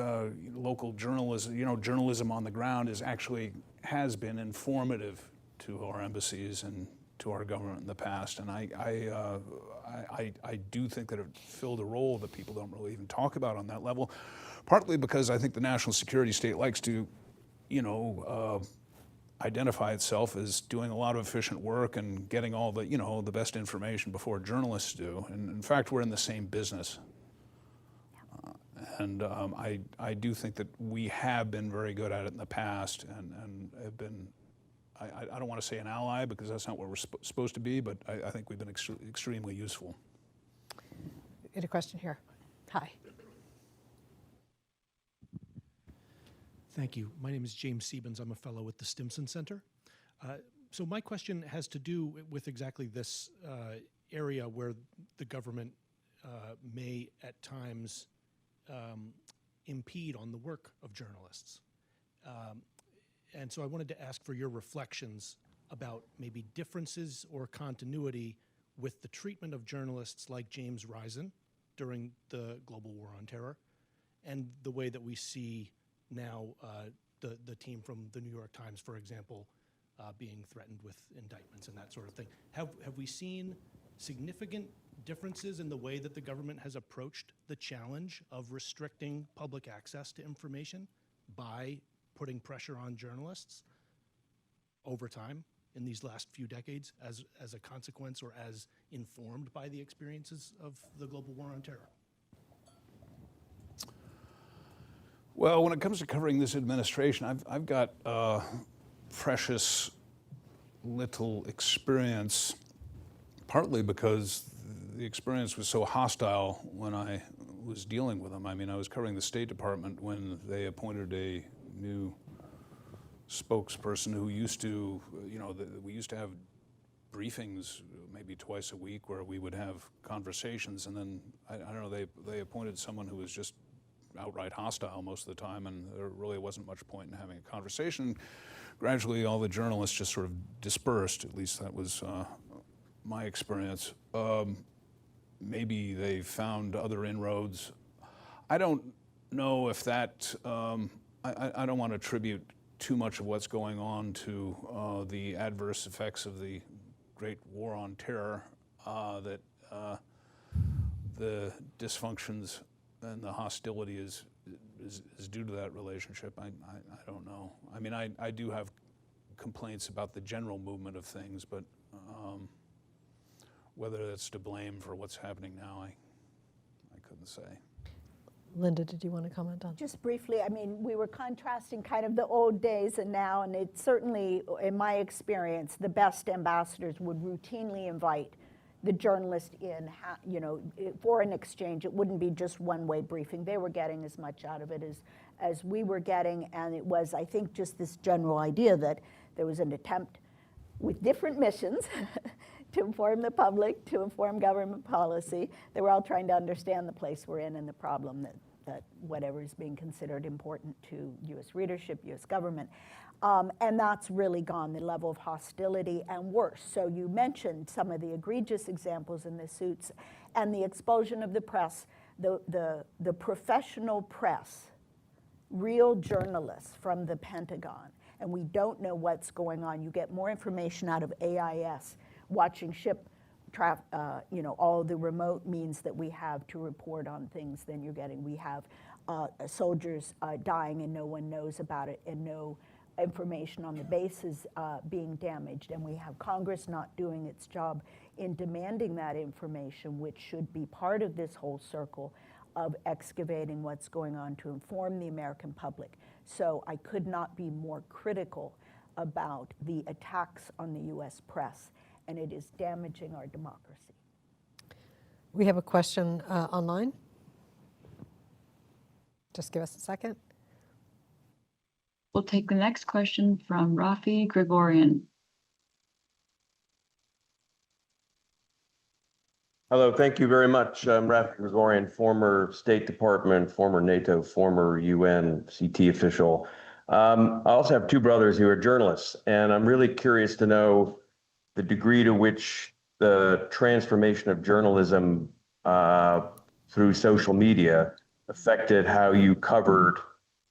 local journalism, journalism on the ground has been informative to our embassies and to our government in the past. And I do think that it filled a role that people don't really even talk about on that level, partly because I think the national security state likes to, identify itself as doing a lot of efficient work and getting all the, the best information before journalists do. And in fact, we're in the same business. And I do think that we have been very good at it in the past and have been, I don't want to say an ally because that's not what we're supposed to be, but I think we've been extremely useful. Get a question here. Hi. Thank you. My name is James Siebens. I'm a fellow with the Stimson Center. So my question has to do with exactly this area where the government may at times impede on the work of journalists. And so I wanted to ask for your reflections about maybe differences or continuity with the treatment of journalists like James Risen during the global war on terror and the way that we see now the team from the New York Times, for example, being threatened with indictments and that sort of thing. Have we seen significant differences in the way that the government has approached the challenge of restricting public access to information by putting pressure on journalists over time? in these last few decades as a consequence or as informed by the experiences of the global war on terror? Well, when it comes to covering this administration, I've got precious little experience, partly because the experience was so hostile when I was dealing with them. I mean, I was covering the State Department when they appointed a new spokesperson who used to, we used to have briefings maybe twice a week where we would have conversations, and then, I don't know, they appointed someone who was just outright hostile most of the time, and there really wasn't much point in having a conversation. Gradually, all the journalists just sort of dispersed. At least that was my experience. Maybe they found other inroads. I don't know if that, I don't want to attribute too much of what's going on to the adverse effects of the Great War on Terror, that the dysfunctions and the hostility is due to that relationship. I don't know. I mean, I do have complaints about the general movement of things, but whether that's to blame for what's happening now, I couldn't say. Linda, did you want to comment on? Just briefly, I mean, we were contrasting kind of the old days and now, and it certainly, in my experience, the best ambassadors would routinely invite the journalist in, for an exchange. It wouldn't be just one-way briefing. They were getting as much out of it as we were getting, and it was, I think, just this general idea that there was an attempt with different missions to inform the public, to inform government policy. They were all trying to understand the place we're in and the problem that whatever is being considered important to U.S. readership, U.S. government. And that's really gone, the level of hostility and worse. So you mentioned some of the egregious examples in the suits and the expulsion of the press, the professional press, real journalists from the Pentagon, and we don't know what's going on. You get more information out of AIS, watching ship traffic, all the remote means that we have to report on things than you're getting. We have soldiers dying and no one knows about it, and no information on the bases being damaged. And we have Congress not doing its job in demanding that information, which should be part of this whole circle of excavating what's going on to inform the American public. So I could not be more critical about the attacks on the US press, and it is damaging our democracy. We have a question online. Just give us a second. We'll take the next question from Rafi Gregorian. Hello, thank you very much. I'm Rafi Gregorian, former State Department, former NATO, former UN CT official. I also have two brothers who are journalists, and I'm really curious to know the degree to which the transformation of journalism through social media affected how you covered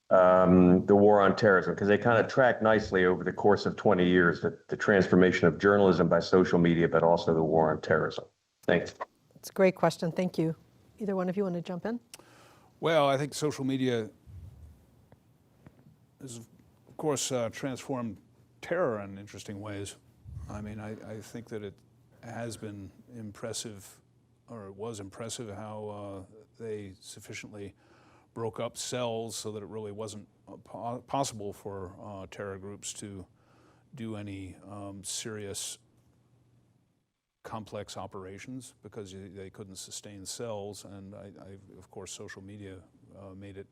the war on terrorism, because they kind of track nicely over the course of 20 years, the transformation of journalism by social media, but also the war on terrorism. Thanks. It's a great question. Thank you. Either one of you want to jump in? Well, I think social media has, of course, transformed terror in interesting ways. I mean, I think that it has been impressive, or it was impressive, how they sufficiently broke up cells so that it really wasn't possible for terror groups to do any serious complex operations because they couldn't sustain cells. And of course, social media made it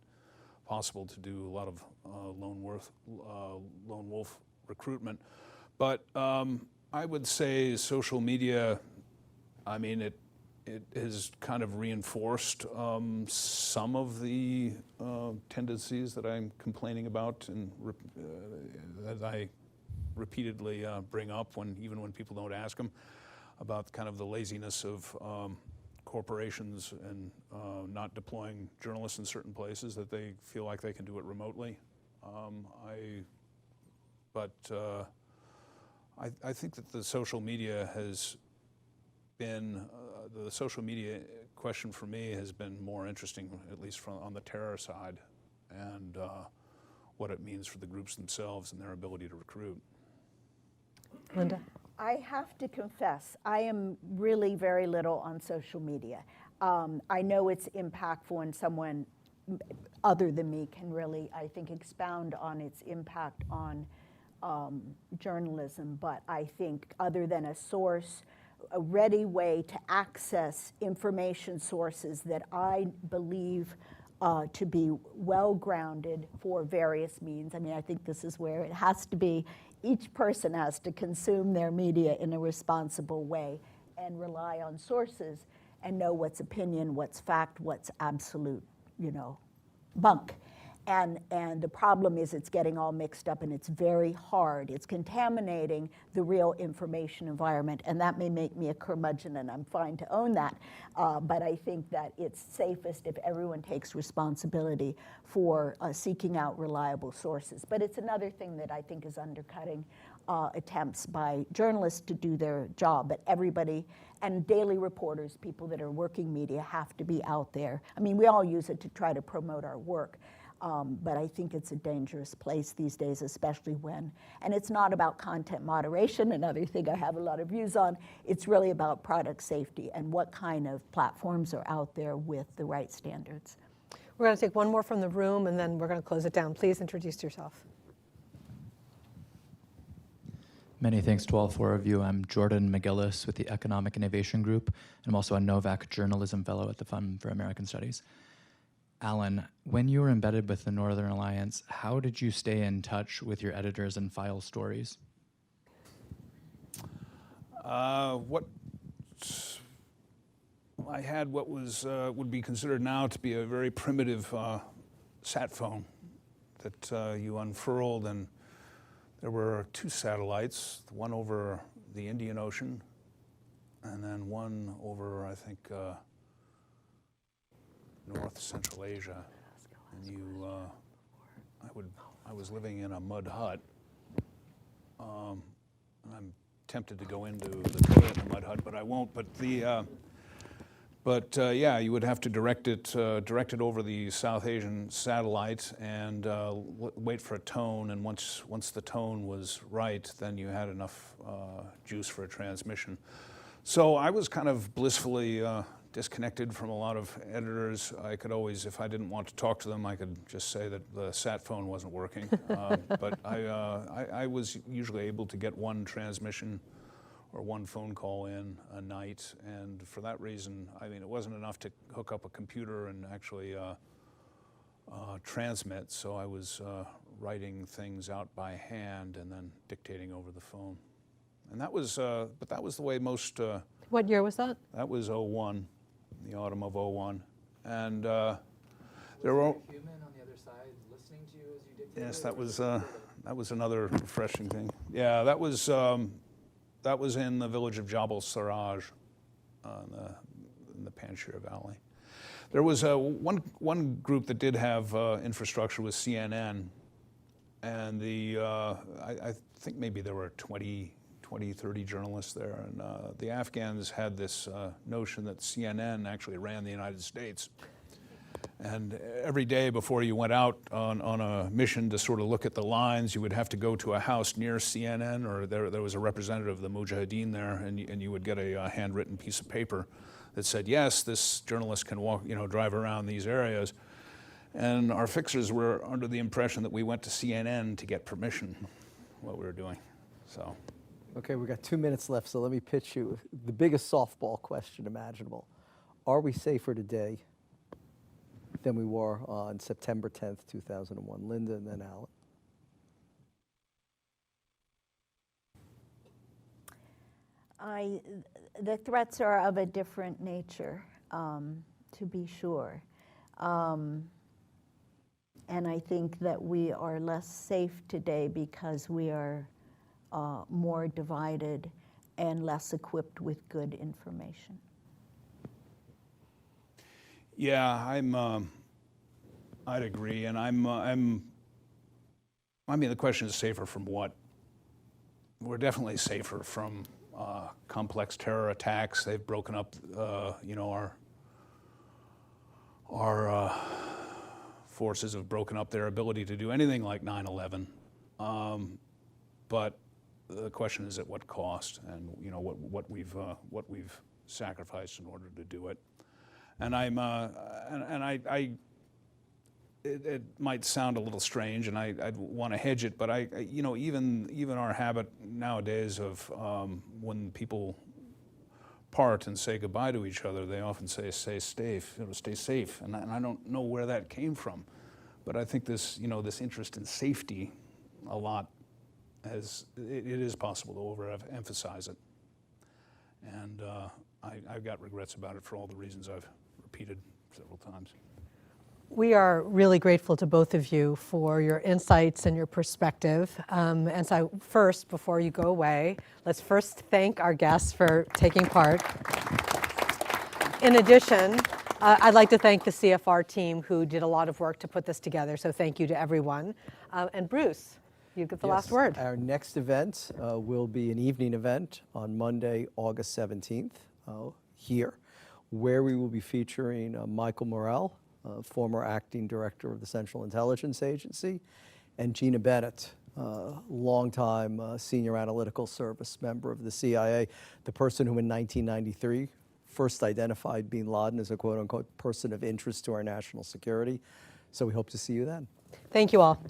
possible to do a lot of lone wolf recruitment. But I would say social media, I mean, it has kind of reinforced some of the tendencies that I'm complaining about, and that I repeatedly bring up even when people don't ask them, about kind of the laziness of corporations and not deploying journalists in certain places that they feel like they can do it remotely. I think that the social media has been, the social media question for me has been more interesting, at least on the terror side, and what it means for the groups themselves and their ability to recruit. Linda? I have to confess, I am really very little on social media. I know it's impactful, and someone other than me can really, I think, expound on its impact on journalism. But I think other than a source, a ready way to access information sources that I believe to be well-grounded for various means. I mean, I think this is where it has to be, each person has to consume their media in a responsible way and rely on sources and know what's opinion, what's fact, what's absolute, bunk. And the problem is it's getting all mixed up, and it's very hard. It's contaminating the real information environment, and that may make me a curmudgeon, and I'm fine to own that. But I think that it's safest if everyone takes responsibility for seeking out reliable sources. But it's another thing that I think is undercutting attempts by journalists to do their job. But everybody, and daily reporters, people that are working media, have to be out there. I mean, we all use it to try to promote our work. But I think it's a dangerous place these days, especially when, and it's not about content moderation, another thing I have a lot of views on. It's really about product safety and what kind of platforms are out there with the right standards. We're going to take one more from the room, and then we're going to close it down. Please introduce yourself. Many thanks to all four of you. I'm Jordan McGillis with the Economic Innovation Group, and I'm also a Novak Journalism Fellow at the Fund for American Studies. Alan, when you were embedded with the Northern Alliance, how did you stay in touch with your editors and file stories? What I had what was would be considered now to be a very primitive sat phone that you unfurled, and there were two satellites, one over the Indian Ocean and then one over, I think, North Central Asia. And I was living in a mud hut. I'm tempted to go into the toilet in the mud hut, but I won't. But yeah, you would have to direct it over the South Asian satellite and wait for a tone. And once the tone was right, then you had enough juice for a transmission. So I was kind of blissfully disconnected from a lot of editors. I could always, if I didn't want to talk to them, I could just say that the sat phone wasn't working. But I was usually able to get one transmission or one phone call in a night, and for that reason, I mean, it wasn't enough to hook up a computer and actually transmit, so I was writing things out by hand and then dictating over the phone. And that was, but that was the way most... What year was that? That was '01, the autumn of '01. And there were... human on the other side listening to you as you dictated? Yes, that was another refreshing thing. Yeah, that was in the village of Jabal Sarraj in the Panjshir Valley. There was one group that did have infrastructure was CNN, and I think maybe there were 20, 30 journalists there, and the Afghans had this notion that CNN actually ran the United States. And every day before you went out on a mission to sort of look at the lines, you would have to go to a house near CNN, or there was a representative of the Mujahideen there, and you would get a handwritten piece of paper that said, yes, this journalist can walk, drive around these areas. And our fixers were under the impression that we went to CNN to get permission, what we were doing, so. Okay, we've got 2 minutes left, so let me pitch you the biggest softball question imaginable. Are we safer today than we were on September 10th, 2001? Linda and then Alan. The threats are of a different nature, to be sure. And I think that we are less safe today because we are more divided and less equipped with good information. Yeah, I'd agree, and I mean, the question is safer from what? We're definitely safer from complex terror attacks. They've broken up, our forces have broken up their ability to do anything like 9/11. But the question is at what cost, and what we've sacrificed in order to do it. And it might sound a little strange, and I'd want to hedge it, but even our habit nowadays of when people part and say goodbye to each other, they often say stay safe, and I don't know where that came from, but I think this interest in safety a lot it is possible to overemphasize it, and I've got regrets about it for all the reasons I've repeated several times. We are really grateful to both of you for your insights and your perspective. And so first, before you go away, let's first thank our guests for taking part. In addition, I'd like to thank the CFR team who did a lot of work to put this together, so thank you to everyone. And Bruce, you get the last word. Our next event will be an evening event on Monday, August 17th, here, where we will be featuring Michael Morrell, former acting director of the Central Intelligence Agency, and Gina Bennett, longtime senior analytical service member of the CIA, the person who in 1993 first identified bin Laden as a quote-unquote person of interest to our national security. So we hope to see you then. Thank you all.